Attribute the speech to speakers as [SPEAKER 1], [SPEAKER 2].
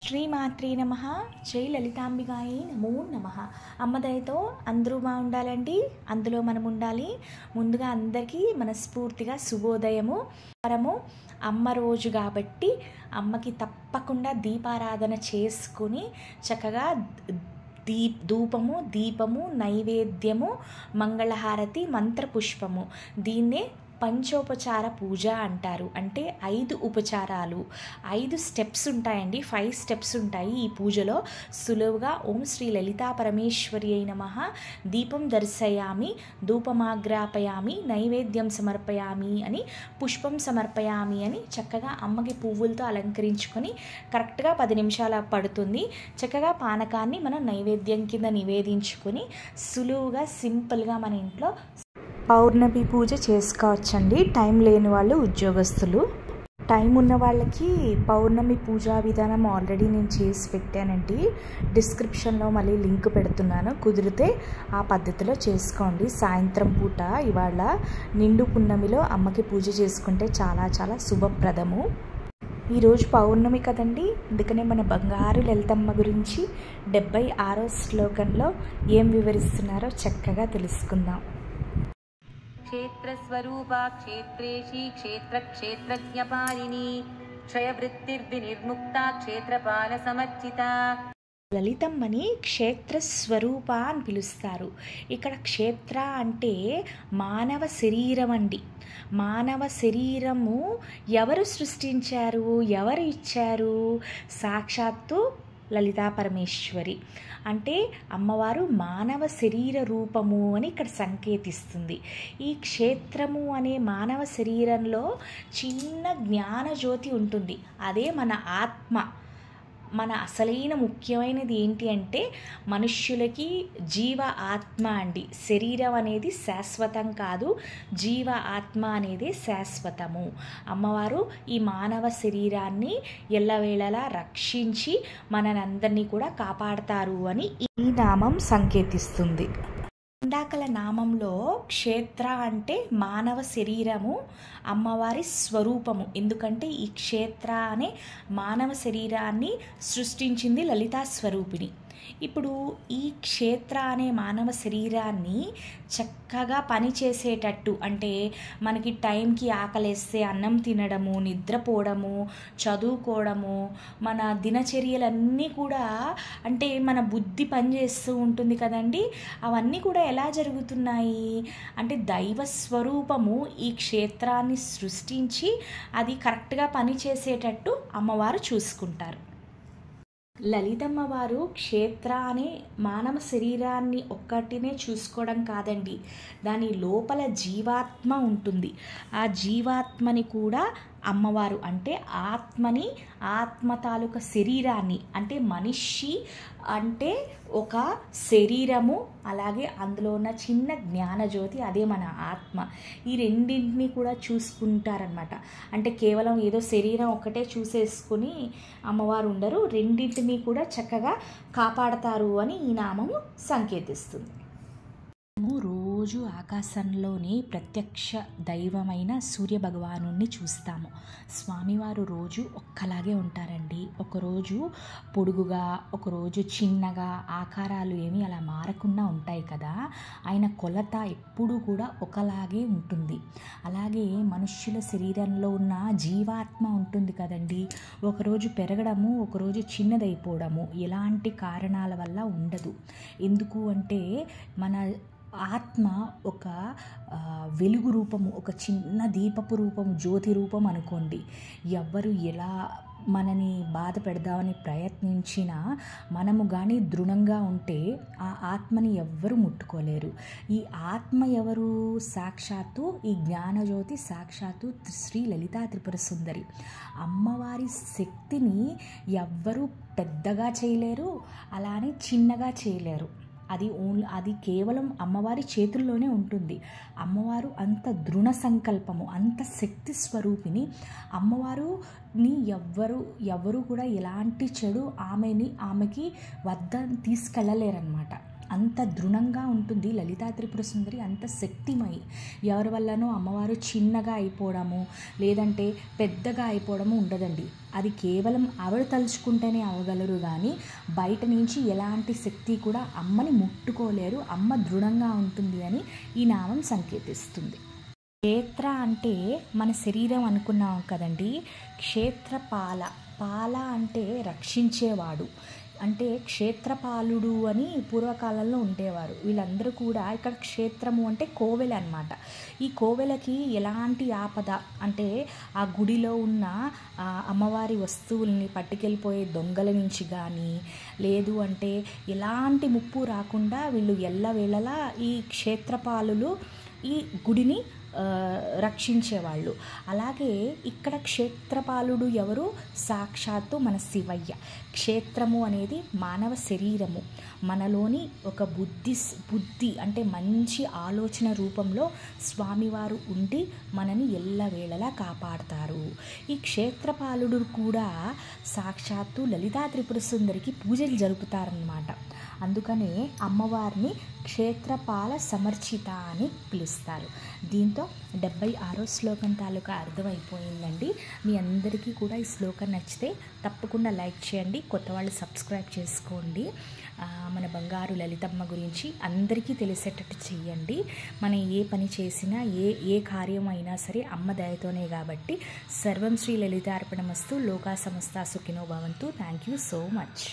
[SPEAKER 1] శ్రీమాత్రే నమః. జై లలితాంబికాయే నమో నమః. అమ్మ దయతో అందరూ బాగుండాలండి, అందులో మనం ఉండాలి. ముందుగా అందరికీ మనస్ఫూర్తిగా శుభోదయము. అమ్మ రోజు కాబట్టి అమ్మకి తప్పకుండా దీపారాధన చేసుకుని చక్కగా ధూపము, దీపము, నైవేద్యము, మంగళహారతి, మంత్రపుష్పము, దీన్నే పంచోపచార పూజ అంటారు. అంటే 5 ఉపచారాలు, 5 స్టెప్స్ ఉంటాయండి. 5 స్టెప్స్ ఉంటాయి ఈ పూజలో. సులువుగా ఓం శ్రీ లలితా పరమేశ్వరి అయి నమః, దీపం దర్శయామి, ధూపమాగ్రాపయామి, నైవేద్యం సమర్పయామి అని, పుష్పం సమర్పయామి అని చక్కగా అమ్మకి పువ్వులతో అలంకరించుకొని కరెక్ట్గా 10 నిమిషాల పడుతుంది. చక్కగా పానకాన్ని మనం నైవేద్యం కింద నివేదించుకొని సులువుగా సింపుల్గా మన ఇంట్లో పౌర్ణమి పూజ చేసుకోవచ్చండి. టైం లేని వాళ్ళు, ఉద్యోగస్తులు. టైం ఉన్న వాళ్ళకి పౌర్ణమి పూజా విధానం ఆల్రెడీ నేను చేసి పెట్టానండి. డిస్క్రిప్షన్లో మళ్ళీ లింక్ పెడుతున్నాను, కుదిరితే ఆ పద్ధతిలో చేసుకోండి. సాయంత్రం పూట ఇవాళ నిండు పున్నమిలో అమ్మకి పూజ చేసుకుంటే చాలా చాలా శుభప్రదము. ఈరోజు పౌర్ణమి కదండి, అందుకనే మన బంగారు లలితమ్మ గురించి 76వ శ్లోకంలో ఏం వివరిస్తున్నారో చక్కగా తెలుసుకుందాం.
[SPEAKER 2] क्षेत्रस्वरूपा क्षेत्रेशी क्षेत्रक्षेत्रज्ञपालिनी क्षयवृत्तिर्विनिर्मुक्ता क्षेत्रपालसमर्चिता.
[SPEAKER 1] లలితమ్మని క్షేత్రస్వరూప అని పిలుస్తారు. ఇక్కడ క్షేత్ర అంటే మానవ శరీరం అండి. మానవ శరీరము ఎవరు సృష్టించారు, ఎవరు ఇచ్చారు? సాక్షాత్తు లలితా పరమేశ్వరి. అంటే అమ్మవారు మానవ శరీర రూపము అని ఇక్కడ సంకేతిస్తుంది. ఈ క్షేత్రము అనే మానవ శరీరంలో చిన్న జ్ఞానజ్యోతి ఉంటుంది. అదే మన ఆత్మ. మన అసలైన ముఖ్యమైనది ఏంటి అంటే మనుష్యులకి జీవ ఆత్మ అండి. శరీరం అనేది శాశ్వతం కాదు, జీవ ఆత్మ అనేది శాశ్వతము. అమ్మవారు ఈ మానవ శరీరాన్ని ఎల్లవేళలా రక్షించి మనందరినీ కూడా కాపాడతారు అని ఈ నామం సంకేతిస్తుంది. ఇందాకల నామంలో క్షేత్ర అంటే మానవ శరీరము, అమ్మవారి స్వరూపము. ఎందుకంటే ఈ క్షేత్ర అనే మానవ శరీరాన్ని సృష్టించింది లలితా స్వరూపిణి. ఇప్పుడు ఈ క్షేత్ర అనే మానవ శరీరాన్ని చక్కగా పనిచేసేటట్టు, అంటే మనకి టైంకి ఆకలేస్తే అన్నం తినడము, నిద్రపోవడము, చదువుకోవడము, మన దినచర్యలన్నీ కూడా, అంటే మన బుద్ధి పనిచేస్తూ ఉంటుంది కదండి. అవన్నీ కూడా ఎలా జరుగుతున్నాయి అంటే దైవ స్వరూపము ఈ క్షేత్రాన్ని సృష్టించి అది కరెక్ట్గా పనిచేసేటట్టు అమ్మవారు చూసుకుంటారు. లలితమ్మ వారు క్షేత్ర అనే మానవ శరీరాన్ని ఒక్కటినే చూసుకోవడం కాదండి, దాని లోపల జీవాత్మ ఉంటుంది. ఆ జీవాత్మని కూడా అమ్మవారు, అంటే ఆత్మని, ఆత్మ తాలూకా శరీరాన్ని, అంటే మనిషి అంటే ఒక శరీరము, అలాగే అందులో ఉన్న చిన్న జ్ఞానజ్యోతి, అదే మన ఆత్మ. ఈ రెండింటినీ కూడా చూసుకుంటారనమాట. అంటే కేవలం ఏదో శరీరం ఒక్కటే చూసేసుకుని అమ్మవారు ఉండరు, రెండింటినీ కూడా చక్కగా కాపాడతారు అని ఈ నామము సంకేతిస్తుంది. రోజు ఆకాశంలోని ప్రత్యక్ష దైవమైన సూర్య భగవాను చూస్తాము. స్వామివారు రోజు ఒక్కలాగే ఉంటారండి. ఒకరోజు పొడుగుగా, ఒకరోజు చిన్నగా, ఆకారాలు ఏమీ అలా మారకుండా ఉంటాయి కదా. ఆయన కొలత ఎప్పుడూ కూడా ఒకలాగే ఉంటుంది. అలాగే మనుష్యుల శరీరంలో ఉన్న జీవాత్మ ఉంటుంది కదండి, ఒకరోజు పెరగడము, ఒకరోజు చిన్నదైపోవడము ఎలాంటి కారణాల వల్ల ఉండదు. ఎందుకు అంటే మన ఆత్మ ఒక వెలుగు రూపము, ఒక చిన్న దీపపు రూపము, జ్యోతి రూపం అనుకోండి. ఎవ్వరు ఎలా మనని బాధ పెడదామని ప్రయత్నించినా మనము కానీ దృఢంగా ఉంటే ఆ ఆత్మని ఎవ్వరు ముట్టుకోలేరు. ఈ ఆత్మ ఎవరు? సాక్షాత్తు ఈ జ్ఞానజ్యోతి, సాక్షాత్తు శ్రీ లలితా త్రిపుర సుందరి. అమ్మవారి శక్తిని ఎవ్వరూ పెద్దగా చేయలేరు, అలానే చిన్నగా చేయలేరు. అది కేవలం అమ్మవారి చేతుల్లోనే ఉంటుంది. అమ్మవారు అంత దృఢ సంకల్పము, అంత శక్తి స్వరూపిణి. అమ్మవారుని ఎవరు కూడా ఎలాంటి చెడు ఆమెకి వద్ద తీసుకెళ్ళలేరన్నమాట. అంత దృఢంగా ఉంటుంది లలితా త్రిపుర సుందరి, అంత శక్తిమయి. ఎవరి వల్లనో అమ్మవారు చిన్నగా అయిపోవడము లేదంటే పెద్దగా అయిపోవడము ఉండదండి. అది కేవలం ఆవిడ తలుచుకుంటేనే అవ్వగలరు, కానీ బయట నుంచి ఎలాంటి శక్తి కూడా అమ్మని ముట్టుకోలేరు. అమ్మ దృఢంగా ఉంటుంది అని ఈ నామం సంకేతిస్తుంది. క్షేత్ర అంటే మన శరీరం అనుకున్నాం కదండి. క్షేత్రపాల, పాల అంటే రక్షించేవాడు, అంటే క్షేత్రపాలుడు అని పూర్వకాలంలో ఉండేవారు. వీళ్ళందరూ కూడా ఇక్కడ క్షేత్రము అంటే కోవెల అన్నమాట. ఈ కోవెలకి ఎలాంటి ఆపద అంటే ఆ గుడిలో ఉన్న అమ్మవారి వస్తువుల్ని పట్టుకెళ్ళిపోయే దొంగల నుంచి కానీ లేదు అంటే ఎలాంటి ముప్పు రాకుండా వీళ్ళు ఎల్లవేళలా ఈ క్షేత్రపాలులు ఈ గుడిని రక్షించేవాళ్ళు. అలాగే ఇక్కడ క్షేత్రపాలుడు ఎవరు? సాక్షాత్తు మన శివయ్య. క్షేత్రము అనేది మానవ శరీరము, మనలోని ఒక బుద్ధి అంటే మంచి ఆలోచన రూపంలో స్వామివారు ఉండి మనని ఎల్లవేళలా కాపాడతారు. ఈ క్షేత్రపాలుడు కూడా సాక్షాత్తు లలితా త్రిపుర సుందరికి పూజలు జరుపుతారన్నమాట. అందుకనే అమ్మవారిని క్షేత్రపాల సమర్చిత అని పిలుస్తారు. దీంతో 76వ శ్లోకం తాలూకా అర్థమైపోయిందండి. మీ అందరికీ కూడా ఈ శ్లోకం నచ్చితే తప్పకుండా లైక్ చేయండి, కొత్త వాళ్ళు సబ్స్క్రైబ్ చేసుకోండి. మన బంగారు లలితమ్మ గురించి అందరికీ తెలిసేటట్టు చెయ్యండి. మనం ఏ పని చేసినా ఏ కార్యం అయినా సరే అమ్మ దయతోనే కాబట్టి. సర్వం శ్రీ లలితార్పణమస్తు. లోకా సమస్త సుఖినో భవంతు. Thank you so much.